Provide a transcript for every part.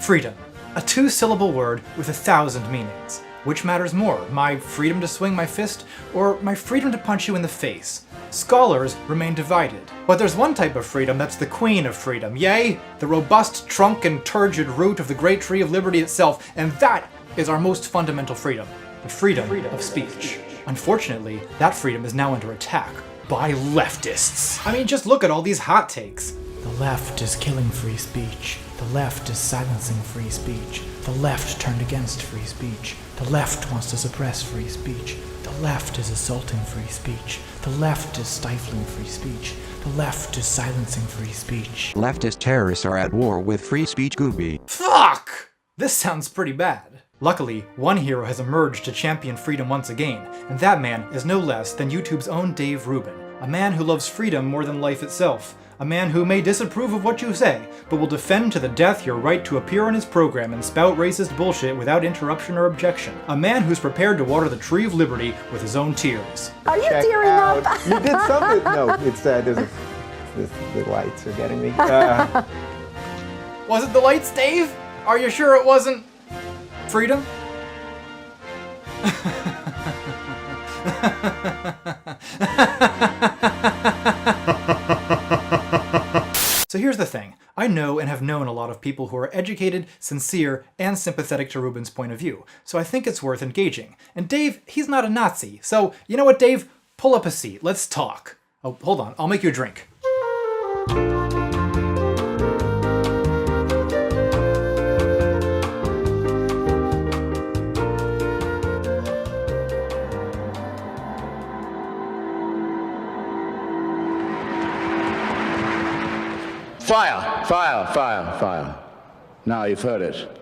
Freedom. A two-syllable word with 1,000 meanings. Which matters more, my freedom to swing my fist, or my freedom to punch you in the face? Scholars remain divided. But there's one type of freedom that's the queen of freedom, yea, the robust trunk and turgid root of the great tree of liberty itself, and that is our most fundamental freedom, the freedom of speech. Unfortunately, that freedom is now under attack by leftists. I mean, just look at all these hot takes. The left is killing free speech. The left is silencing free speech. The left turned against free speech. The left wants to suppress free speech. The left is assaulting free speech. The left is stifling free speech. The left is silencing free speech. Leftist terrorists are at war with free speech Gooby. Fuck! This sounds pretty bad. Luckily, one hero has emerged to champion freedom once again, and that man is no less than YouTube's own Dave Rubin, a man who loves freedom more than life itself, a man who may disapprove of what you say, but will defend to the death your right to appear on his program and spout racist bullshit without interruption or objection, a man who's prepared to water the tree of liberty with his own tears. Are you tearing up? You did something. No, it's the lights are getting me. Was it the lights, Dave? Are you sure it wasn't freedom? So here's the thing. I know and have known a lot of people who are educated, sincere, and sympathetic to Rubin's point of view, so I think it's worth engaging. And Dave, he's not a Nazi, so you know what, Dave? Pull up a seat. Let's talk. Oh, hold on. I'll make you a drink. Fire! Fire! Fire! Fire! Now you've heard it.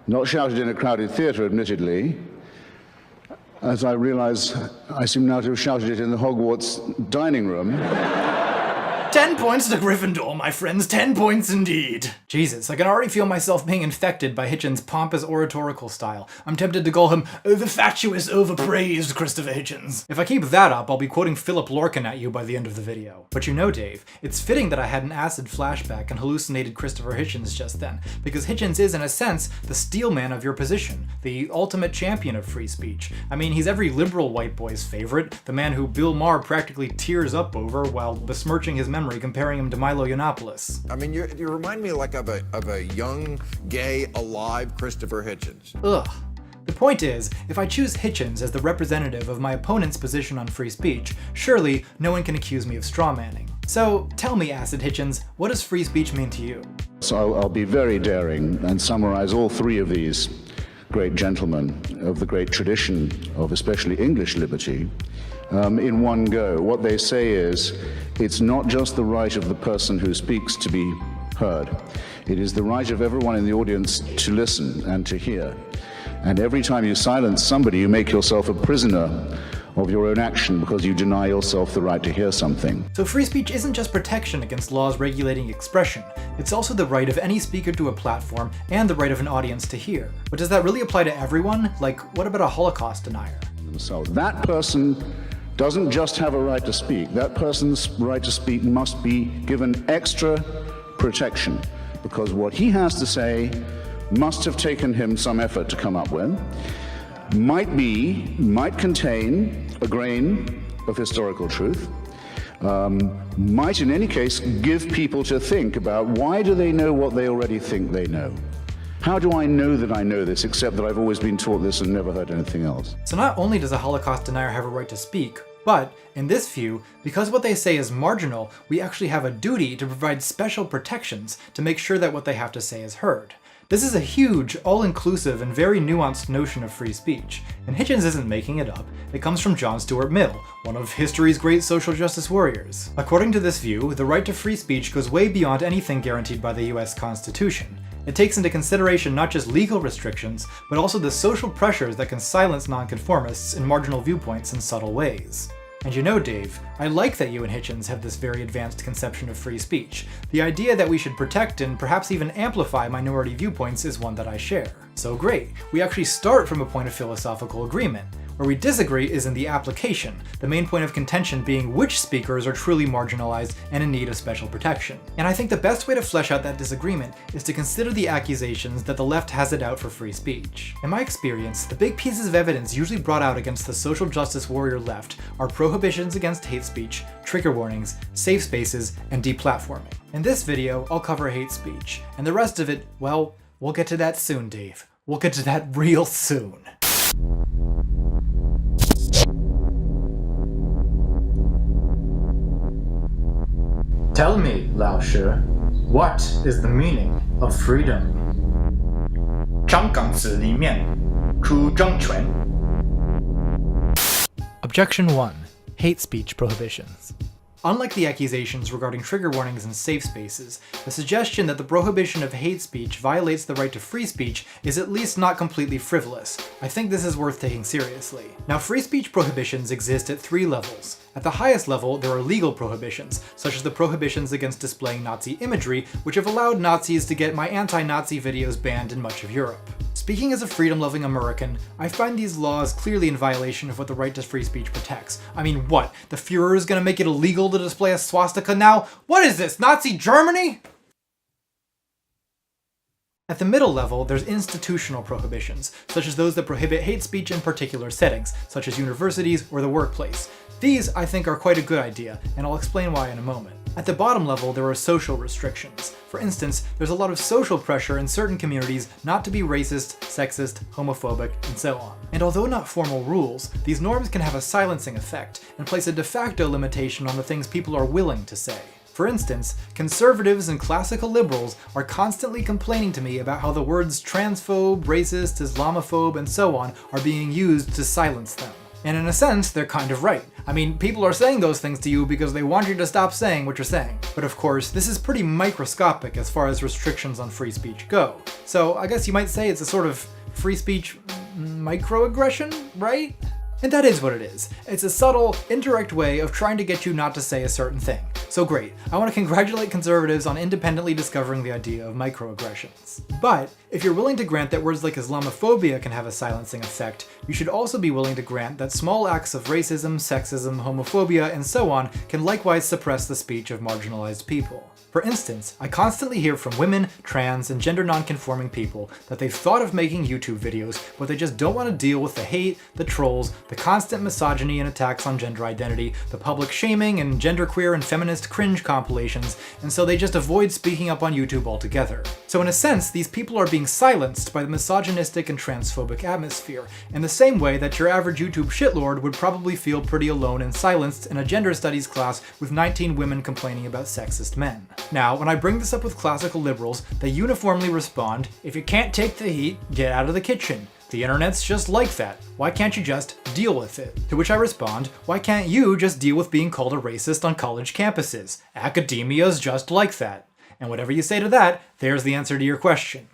Not shouted in a crowded theatre, admittedly, as I realize I seem now to have shouted it in the Hogwarts dining room. 10 points to Gryffindor, my friends, 10 points indeed. Jesus, I can already feel myself being infected by Hitchens' pompous oratorical style. I'm tempted to call him the fatuous, overpraised Christopher Hitchens. If I keep that up, I'll be quoting Philip Larkin at you by the end of the video. But you know, Dave, it's fitting that I had an acid flashback and hallucinated Christopher Hitchens just then, because Hitchens is, in a sense, the steelman of your position, the ultimate champion of free speech. I mean, he's every liberal white boy's favorite, the man who Bill Maher practically tears up over while besmirching his memory, comparing him to Milo Yiannopoulos. I mean, you remind me like of a young, gay, alive Christopher Hitchens. Ugh. The point is, if I choose Hitchens as the representative of my opponent's position on free speech, surely no one can accuse me of strawmanning. So tell me, Acid Hitchens, what does free speech mean to you? So I'll be very daring and summarize all three of these great gentlemen of the great tradition of especially English liberty in one go. What they say is, it's not just the right of the person who speaks to be heard. It is the right of everyone in the audience to listen and to hear. And every time you silence somebody, you make yourself a prisoner of your own action because you deny yourself the right to hear something. So free speech isn't just protection against laws regulating expression, it's also the right of any speaker to a platform and the right of an audience to hear. But does that really apply to everyone? Like, what about a Holocaust denier? So that person doesn't just have a right to speak. That person's right to speak must be given extra protection because what he has to say must have taken him some effort to come up with, might contain a grain of historical truth, might in any case give people to think about why do they know what they already think they know? How do I know that I know this except that I've always been taught this and never heard anything else? So not only does a Holocaust denier have a right to speak, but, in this view, because what they say is marginal, we actually have a duty to provide special protections to make sure that what they have to say is heard. This is a huge, all-inclusive, and very nuanced notion of free speech, and Hitchens isn't making it up. It comes from John Stuart Mill, one of history's great social justice warriors. According to this view, the right to free speech goes way beyond anything guaranteed by the US Constitution. It takes into consideration not just legal restrictions, but also the social pressures that can silence nonconformists in marginal viewpoints in subtle ways. And you know, Dave, I like that you and Hitchens have this very advanced conception of free speech. The idea that we should protect and perhaps even amplify minority viewpoints is one that I share. So great, we actually start from a point of philosophical agreement. Where we disagree is in the application, the main point of contention being which speakers are truly marginalized and in need of special protection. And I think the best way to flesh out that disagreement is to consider the accusations that the left has it out for free speech. In my experience, the big pieces of evidence usually brought out against the social justice warrior left are prohibitions against hate speech, trigger warnings, safe spaces, and deplatforming. In this video, I'll cover hate speech, and the rest of it, well, we'll get to that soon, Dave. We'll get to that real soon. Tell me, Lao Shi, what is the meaning of freedom? 张岗子里面出政权. Objection 1. Hate speech prohibitions. Unlike the accusations regarding trigger warnings and safe spaces, the suggestion that the prohibition of hate speech violates the right to free speech is at least not completely frivolous. I think this is worth taking seriously. Now, free speech prohibitions exist at 3 levels. At the highest level, there are legal prohibitions, such as the prohibitions against displaying Nazi imagery, which have allowed Nazis to get my anti-Nazi videos banned in much of Europe. Speaking as a freedom-loving American, I find these laws clearly in violation of what the right to free speech protects. I mean, what? The Führer is gonna make it illegal to display a swastika now? What is this, Nazi Germany? At the middle level, there's institutional prohibitions, such as those that prohibit hate speech in particular settings, such as universities or the workplace. These, I think, are quite a good idea, and I'll explain why in a moment. At the bottom level, there are social restrictions. For instance, there's a lot of social pressure in certain communities not to be racist, sexist, homophobic, and so on. And although not formal rules, these norms can have a silencing effect and place a de facto limitation on the things people are willing to say. For instance, conservatives and classical liberals are constantly complaining to me about how the words transphobe, racist, Islamophobe, and so on are being used to silence them. And in a sense, they're kind of right. I mean, people are saying those things to you because they want you to stop saying what you're saying. But of course, this is pretty microscopic as far as restrictions on free speech go. So I guess you might say it's a sort of free speech microaggression, right? And that is what it is. It's a subtle, indirect way of trying to get you not to say a certain thing. So great, I want to congratulate conservatives on independently discovering the idea of microaggressions. But if you're willing to grant that words like Islamophobia can have a silencing effect, you should also be willing to grant that small acts of racism, sexism, homophobia, and so on can likewise suppress the speech of marginalized people. For instance, I constantly hear from women, trans, and gender non-conforming people that they've thought of making YouTube videos, but they just don't want to deal with the hate, the trolls, the constant misogyny and attacks on gender identity, the public shaming, and genderqueer and feminist cringe compilations, and so they just avoid speaking up on YouTube altogether. So in a sense, these people are being silenced by the misogynistic and transphobic atmosphere, in the same way that your average YouTube shitlord would probably feel pretty alone and silenced in a gender studies class with 19 women complaining about sexist men. Now, when I bring this up with classical liberals, they uniformly respond, if you can't take the heat, get out of the kitchen. The internet's just like that. Why can't you just deal with it? To which I respond, why can't you just deal with being called a racist on college campuses? Academia's just like that. And whatever you say to that, there's the answer to your question.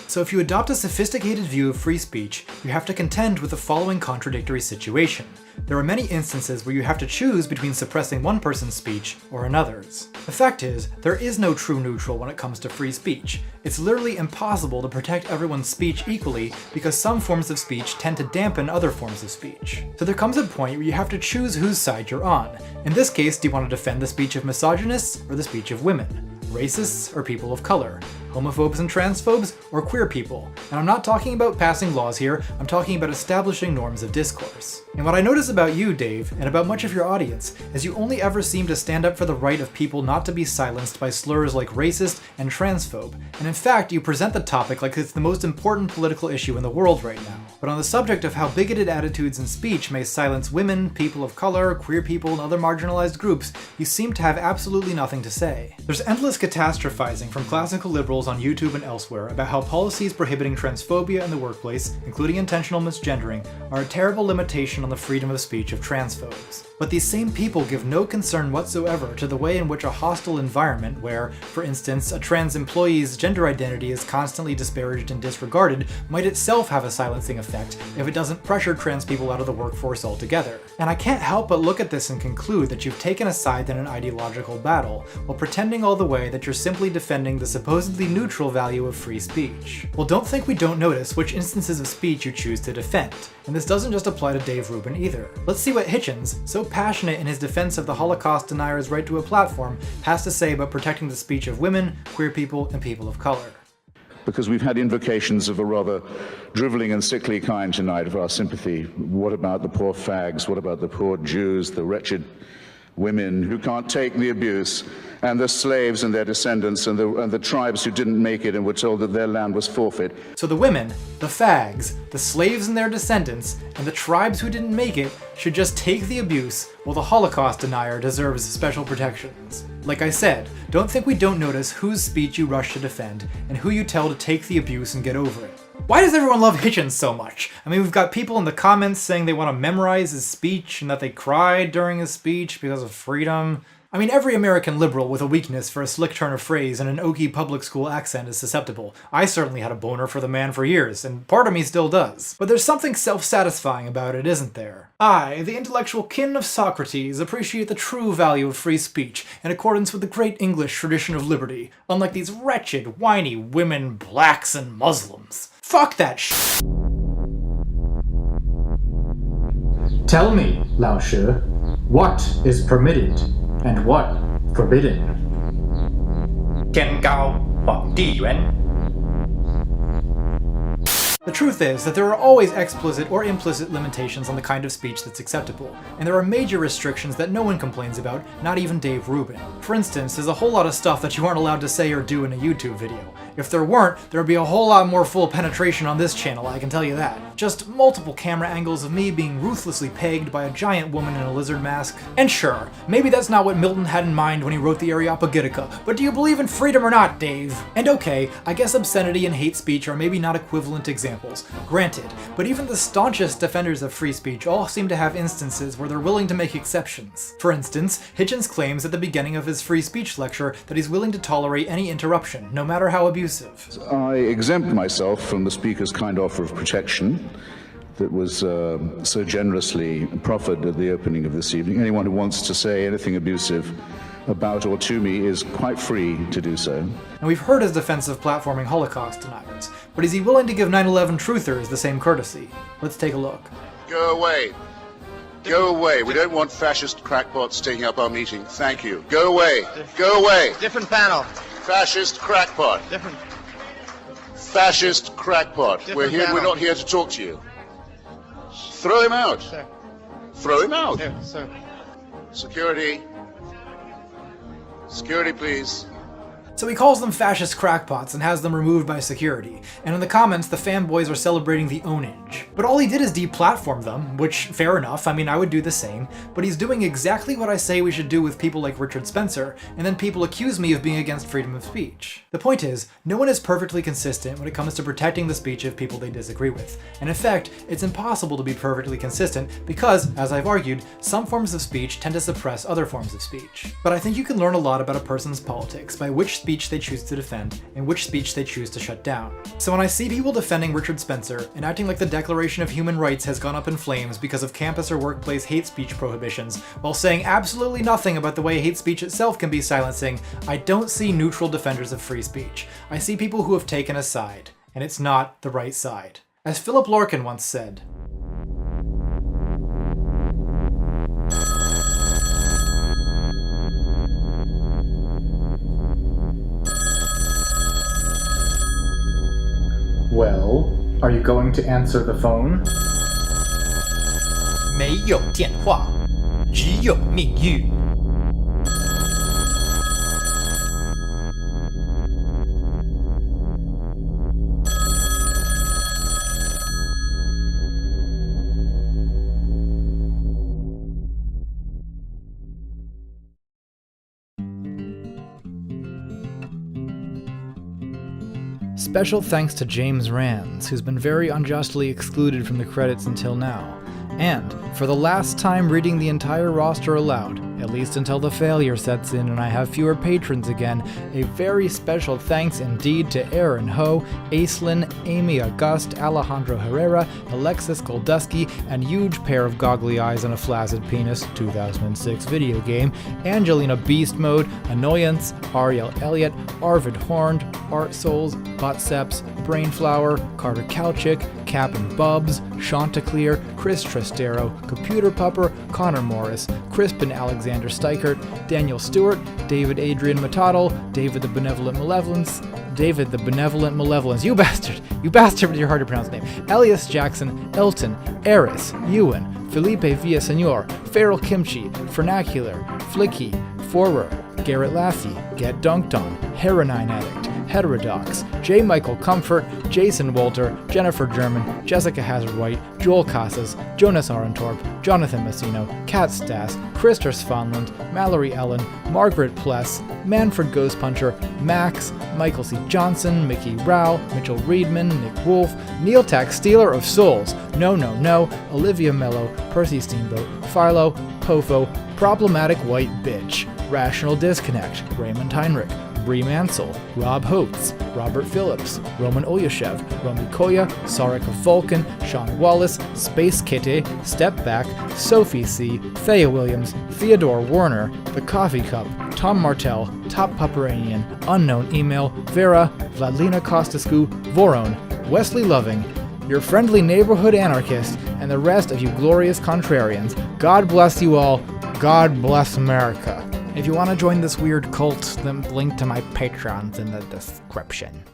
So if you adopt a sophisticated view of free speech, you have to contend with the following contradictory situation. There are many instances where you have to choose between suppressing one person's speech or another's. The fact is, there is no true neutral when it comes to free speech. It's literally impossible to protect everyone's speech equally because some forms of speech tend to dampen other forms of speech. So there comes a point where you have to choose whose side you're on. In this case, do you want to defend the speech of misogynists or the speech of women? Racists or people of color? Homophobes and transphobes, or queer people? And I'm not talking about passing laws here, I'm talking about establishing norms of discourse. And what I notice about you, Dave, and about much of your audience, is you only ever seem to stand up for the right of people not to be silenced by slurs like racist and transphobe, and in fact, you present the topic like it's the most important political issue in the world right now. But on the subject of how bigoted attitudes and speech may silence women, people of color, queer people, and other marginalized groups, you seem to have absolutely nothing to say. There's endless catastrophizing from classical liberals on YouTube and elsewhere about how policies prohibiting transphobia in the workplace, including intentional misgendering, are a terrible limitation on the freedom of speech of transphobes. But these same people give no concern whatsoever to the way in which a hostile environment where, for instance, a trans employee's gender identity is constantly disparaged and disregarded might itself have a silencing effect if it doesn't pressure trans people out of the workforce altogether. And I can't help but look at this and conclude that you've taken a side in an ideological battle, while pretending all the way that you're simply defending the supposedly completely neutral value of free speech. Well, don't think we don't notice which instances of speech you choose to defend, and this doesn't just apply to Dave Rubin either. Let's see what Hitchens, so passionate in his defense of the Holocaust denier's right to a platform, has to say about protecting the speech of women, queer people, and people of color. Because we've had invocations of a rather drivelling and sickly kind tonight of our sympathy. What about the poor fags? What about the poor Jews, the wretched women who can't take the abuse, and the slaves and their descendants, and the tribes who didn't make it and were told that their land was forfeit? So the women, the fags, the slaves and their descendants, and the tribes who didn't make it should just take the abuse, while the Holocaust denier deserves special protections. Like I said, don't think we don't notice whose speech you rush to defend, and who you tell to take the abuse and get over it. Why does everyone love Hitchens so much? I mean, we've got people in the comments saying they want to memorize his speech and that they cried during his speech because of freedom. I mean, every American liberal with a weakness for a slick turn of phrase and an oaky public school accent is susceptible. I certainly had a boner for the man for years, and part of me still does. But there's something self-satisfying about it, isn't there? I, the intellectual kin of Socrates, appreciate the true value of free speech in accordance with the great English tradition of liberty, unlike these wretched, whiny women, blacks, and Muslims. Fuck that shit. Tell me, Lao She, what is permitted and what forbidden? 天高皇帝远. The truth is that there are always explicit or implicit limitations on the kind of speech that's acceptable, and there are major restrictions that no one complains about, not even Dave Rubin. For instance, there's a whole lot of stuff that you aren't allowed to say or do in a YouTube video. If there weren't, there would be a whole lot more full penetration on this channel, I can tell you that. Just multiple camera angles of me being ruthlessly pegged by a giant woman in a lizard mask. And sure, maybe that's not what Milton had in mind when he wrote the Areopagitica, but do you believe in freedom or not, Dave? And okay, I guess obscenity and hate speech are maybe not equivalent examples, granted, but even the staunchest defenders of free speech all seem to have instances where they're willing to make exceptions. For instance, Hitchens claims at the beginning of his free speech lecture that he's willing to tolerate any interruption, no matter how abusive. I exempt myself from the Speaker's kind offer of protection that was so generously proffered at the opening of this evening. Anyone who wants to say anything abusive about or to me is quite free to do so. And we've heard his defense of platforming Holocaust deniers, but is he willing to give 9/11 truthers the same courtesy? Let's take a look. Go away. Go away. We don't want fascist crackpots taking up our meeting. Thank you. Go away. Go away. Different panel. Fascist crackpot. Different. Fascist crackpot. We're here. We're not here to talk to you. Throw him out. Sir. Throw him out. Here, sir. Security. Security, please. So he calls them fascist crackpots and has them removed by security, and in the comments the fanboys are celebrating the ownage. But all he did is deplatform them, which, fair enough, I mean I would do the same, but he's doing exactly what I say we should do with people like Richard Spencer, and then people accuse me of being against freedom of speech. The point is, no one is perfectly consistent when it comes to protecting the speech of people they disagree with, and in fact, it's impossible to be perfectly consistent because, as I've argued, some forms of speech tend to suppress other forms of speech. But I think you can learn a lot about a person's politics by which speech they choose to defend and which speech they choose to shut down. So when I see people defending Richard Spencer and acting like the Declaration of Human Rights has gone up in flames because of campus or workplace hate speech prohibitions, while saying absolutely nothing about the way hate speech itself can be silencing, I don't see neutral defenders of free speech. I see people who have taken a side, and it's not the right side. As Philip Larkin once said, Well, are you going to answer the phone? 没有电话，只有命运。Special thanks to James Rands, who's been very unjustly excluded from the credits until now. And, for the last time reading the entire roster aloud, at least until the failure sets in and I have fewer patrons again, a very special thanks indeed to Aaron Ho, Aislinn, Amy August, Alejandro Herrera, Alexis Goldusky, and huge pair of goggly eyes and a flaccid penis, 2006 video game, Angelina Beast Mode, Annoyance, Ariel Elliott, Arvid Horned, Art Souls, Butseps, Brainflower, Carter Kalchik, Cap and Bubs, Chanticleer, Chris Trastero, Computer Pupper, Connor Morris, Crispin Alexander Steichert, Daniel Stewart, David Adrian Matadel, David the Benevolent Malevolence, you bastard with your hard to pronounce name, Elias Jackson, Elton, Eris, Ewan, Felipe Villasenor, Feral Kimchi, Vernacular, Flicky, Forer, Garrett Lassie, Get Dunked On, Heronine Addict, Heterodox, J. Michael Comfort, Jason Walter, Jennifer German, Jessica Hazard White, Joel Casas, Jonas Arentorp, Jonathan Messino, Kat Stass, Krister Svanland, Mallory Ellen, Margaret Pless, Manfred Ghost Puncher, Max, Michael C. Johnson, Mickey Rao, Mitchell Reedman, Nick Wolf, Neil Tack, Stealer of Souls, No, Olivia Mello, Percy Steamboat, Philo, Pofo, Problematic White Bitch, Rational Disconnect, Raymond Heinrich, Bree Mansell, Rob Holtz, Robert Phillips, Roman Oyashev, Romy Koya, Sarika Vulcan, Sean Wallace, Space Kitty, Step Back, Sophie C., Thea Williams, Theodore Warner, The Coffee Cup, Tom Martell, Top Pupperanian, Unknown Email, Vera, Vladlina Kostasku, Voron, Wesley Loving, your friendly neighborhood anarchist, and the rest of you glorious contrarians. God bless you all. God bless America. If you want to join this weird cult, then link to my Patreon's in the description.